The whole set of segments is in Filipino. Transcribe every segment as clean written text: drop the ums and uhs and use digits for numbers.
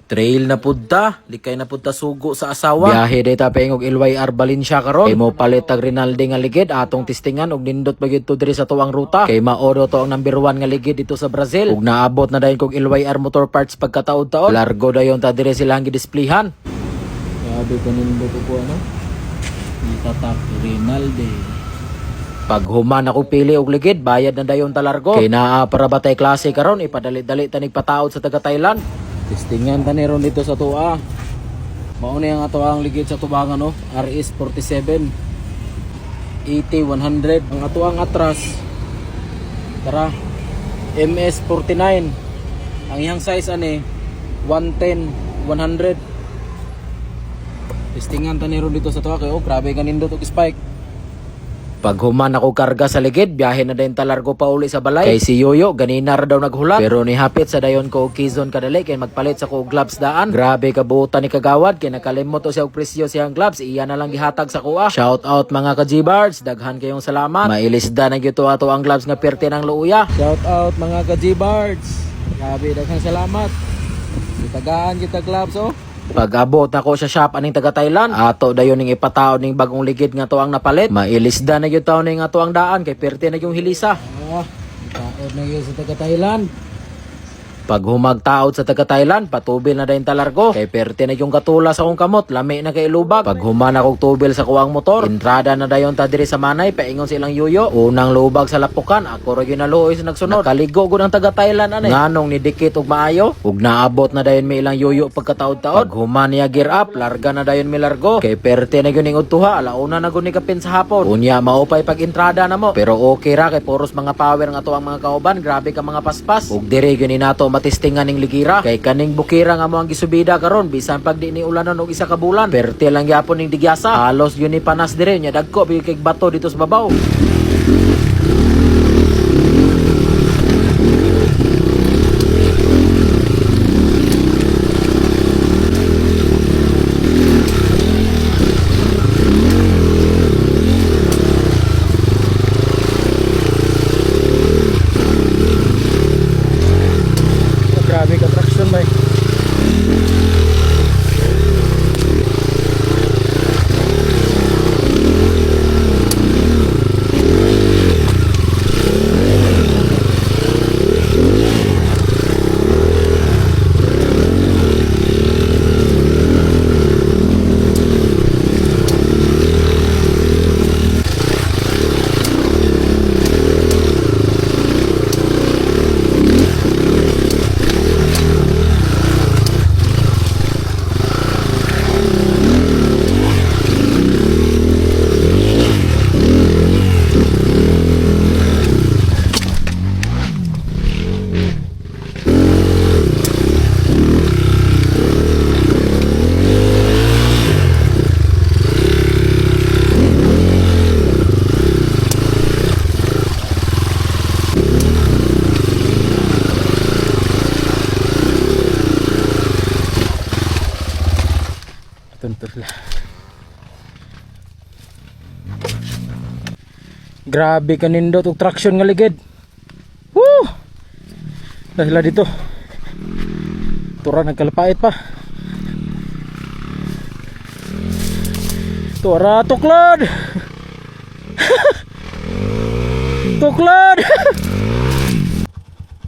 Trail na pudta, likay na pudta sugo sa asawa. Biyahe data pengog LYR Valencia karon. Kay mo palit tag Rinaldi nga ligid atong testingan og nindot bagid to diri sa tuwang ruta. Kay maodo to ang number 1 nga ligid dito sa Brazil. Ug naabot na dayon kog LYR Motor Parts pagkataod-taon. Largo dayon ta diri silang gidisplayhan. Grabe ko nindot ko ano. Itatak Rinaldi. Pag human ako pili og ligid, bayad na dayon ta largo. Kay naa para batay klase karon ipadali-dali tanig pataod sa taga Thailand. Testingan tani ron dito sa tuwa. Mao ni ang ato ang ligid sa tubangan no, RS 47 80 100. Ang ato ang atras tara MS 49. Ang iyang size ani 110 100. Testingan tani ron dito sa tuwa kay oh grabe kanindot og spike. Pag human ako karga sa ligid, biyahe na din talargo pa uli sa balay. Kay si Yoyo, ganina ra daw naghula. Pero ni hapit sa dayon ko Quezon kadali kay magpalit sa ko gloves daan. Grabe kabuutan ni kagawad kay nakalimot to siya og presyo siyang gloves. Iya na lang gihatag sa kuha. Shout out mga ka-G-Bards, daghan kayong salamat. Mailisda na gyud ato ang gloves nga perte ng luuya. Shout out mga ka-G-Bards. Grabe daghan salamat. Gitagaan kita gloves oh. Pag abot na ko sa shop aning taga Thailand, ato dayon ning ipataod ning bagong ligid nga tuang napalit. Mailisda na gyud taon ning atuang daan kay perte na yung hilisa. Taod na gyud sa taga Thailand. Pag humagtaod sa taga Thailand, patubil na dayon talargo. Kay perte na yung katula sa akong kamot, lami na kay lubag. Pag human akong tubil sa kuwang motor, entrada na dayon ta diri sa Manay, paingon silang Yoyo. Unang lubag sa lapukan, ako ra gyud naluoy sa nagsunod. Nakaligo gud ang taga Thailand ani. Nganong ni dikit og maayo, ug naabot na dayon mi ilang Yoyo pagkataod-taod. Pag human niya gear up, larga na dayon mi largo. Kay perte na gyud ning udtuha, alauna na gud ni kapin sa hapon. Unya maupay pag entrada na mo. Pero okay ra kay puros mga power nga to ang mga kauban, grabe ka mga paspas. Ug diri gyud ni nato matistingan ning ligira kay kaning bukira nga mo ang gisubida karon bisan pag di ni ulanon og isa ka bulan perte lang gyapon ning digyasa halos yun ni panas dire nya dagko bigay kay bato dito sa babaw. Grabe ka traction bay. Grabe kanindot og traction nga ligid. Woo! Dahil dito. Tura nagkalapait pa. Tura tuklod. Tuklod.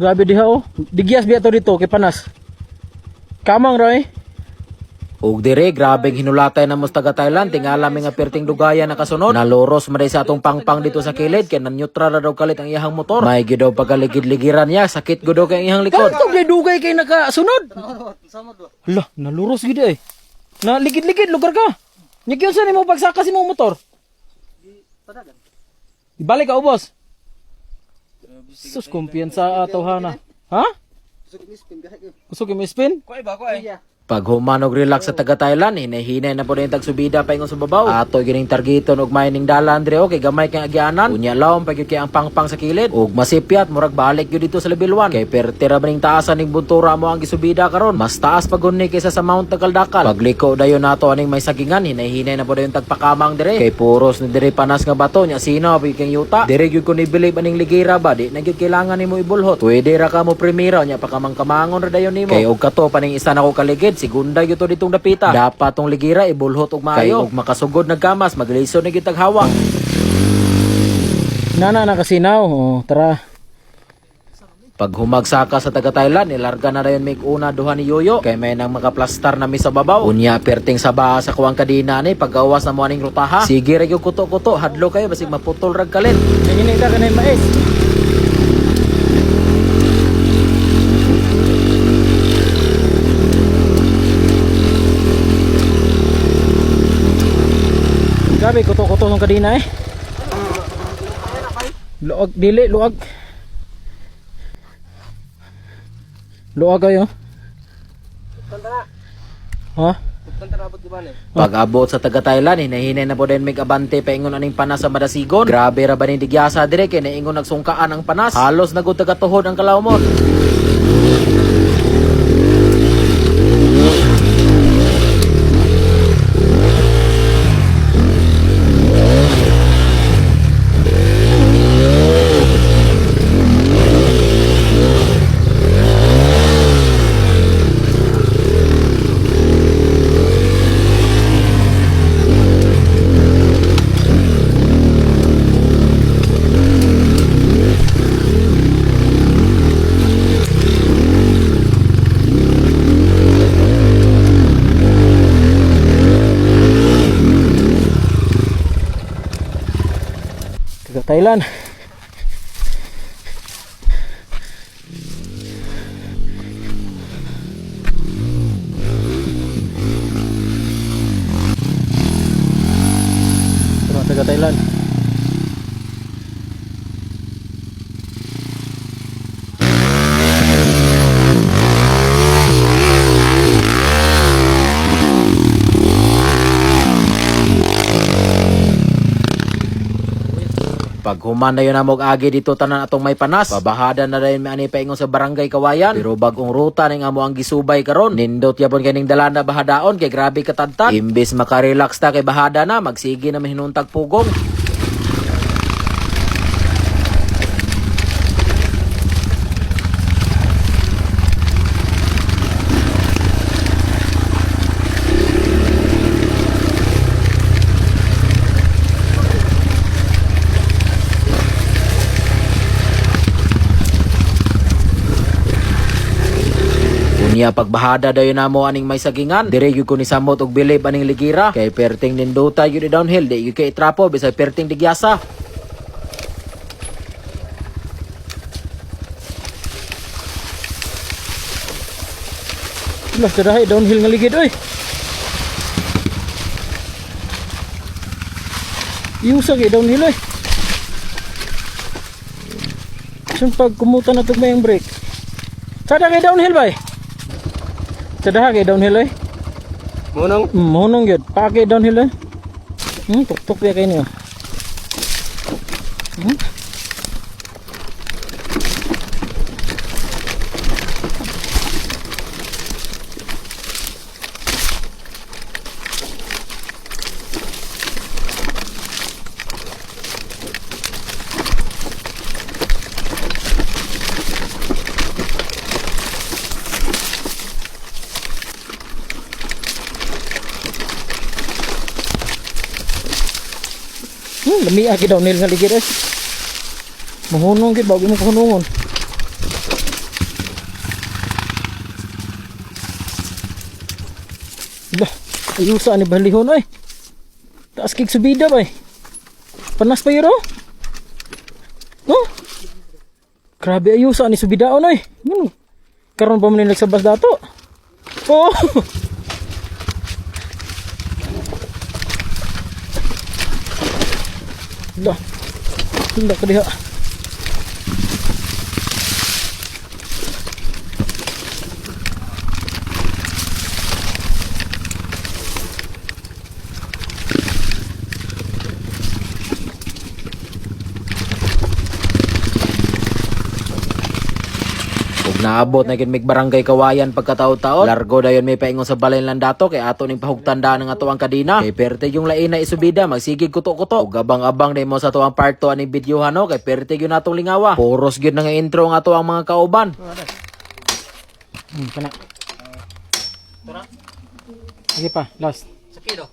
Grabe diha oh. Digyas biya to dito kay panas. Kamang ra eh. Ug dire grabeng hinulatay na mos taga Thailand tingala mi nga perting dugaya na kasunod. Naloros man sa atong pangpang dito sa kilid kay nan-neutral ra daw kalit ang iyang motor. May gid daw pagaligid-ligiran niya, sakit gud daw kay ang iyang likod. Kanto dugay kay nakasunod. Hala, naluros gid eh. Na ligid-ligid lugar ka. Nya gyud sa nimo pagsaka si mong motor. Ibalik ka ubos. Sus kumpiyansa atawhana. Ha? Kusog mi spin. Kuy ba kuy? Pag human og relax sa taga Thailand, hinahinay na po na yung tagsubida pa ingon sa babaw. Ato gining targeton og mining dalan dire okay, gamay kay agyanan. Unya lawom pag kay ang pangpang sa kilid ug masipyat murag balik gyud dito sa level 1. Kay pertira baning taasan ning buntura mo ang gisubida karon. Mas taas pag uni kaysa sa Mount Takaldakal. Pagliko dayon nato aning may sagingan, hinahinay na po dayon tagpakamang dire. Kay puros ni dire panas nga bato nya sino pag kay yuta. Dire gyud ko ni believe aning ligira ba di na gyud kailangan nimo ibulhot. Pwede ra ka mo primero nya pakamang-kamangon ra dayon nimo. Kay og kato paning isa nako kaligid sigunda gyud to ditong dapita. Dapat tong ligira ibulhot og maayo. Kay og makasugod nagkamas maglisod na gyud tag hawa. Nana nakasinaw. Oh, tara. Pag humagsaka sa taga Thailand, ilarga na dayon mig una duha ni Yoyo kay may nang makaplastar na mi sa babaw. Unya perting sa baa sa kuwang kadina ni paggawas na mo aning rutaha. Sige ra gyud kuto-kuto, hadlo kayo basig maputol rag kalit. Nanginita ka na yung mais. Grabe, kuto-kuto nung kadina eh. Luag, dili, luag. Luag kayo. Ha? Pag abot sa taga Thailand, hinahinay na po din may abante paingon aning panas sa Madasigon. Grabe ra ba ni digyasa dire kay naingon nagsungkaan ang panas. Halos nagud taga-tuhod ang kalawmon. Thailand. Taga Thailand. Pag human na yun na mog agi dito tanan atong may panas, babahada na rin may ani paingon sa barangay Kawayan. Pero bagong ruta ning amo ang gisubay karon. Nindot yapon kaning dalana bahadaon kay grabe katadtad. Imbes makarelax ta kay bahada na, magsige na mahinuntag pugong. Unya pagbahada dayon namo aning may sagingan, dire gyud ko ni samot og bilib aning ligira kay perting nindota gyud downhill di gyud kay trapo bisay perting digyasa. Lah kadahay downhill nga ligid oy. Iusa kay downhill oy. Saan pag kumutan na tugmay ang brake? Sada kay downhill ba eh? Sada kay downhill eh? Munong? Munong yun. Pakay downhill eh? Tuk-tuk ya kayo niyo. Lami agi downhill nga ligid eh. Mahunong gid bago mo kahunungon. Lah, ayusa ni balihon oy. Taas kig subida ba eh. Panas pa yero? No? Grabe ayusa ni subidaon oy. Karon pa man ni nagsabas dato. Oh. Dah. Dah ke dia. Naabot na gid mig barangay Kawayan pagkataon-taon. Largo dayon may paingon sa balay lang dato kay ato ning pahugtandaan ng ato ang kadina. Kay perte yung lain na isubida magsigig kuto-kuto. Ug abang-abang day mo sa tuang part 2 ani videohan no kay perte gyud natong lingawa. Puros gyud nga intro nga ato ang mga kauban. Kana. Sige pa, last. Sa kilo.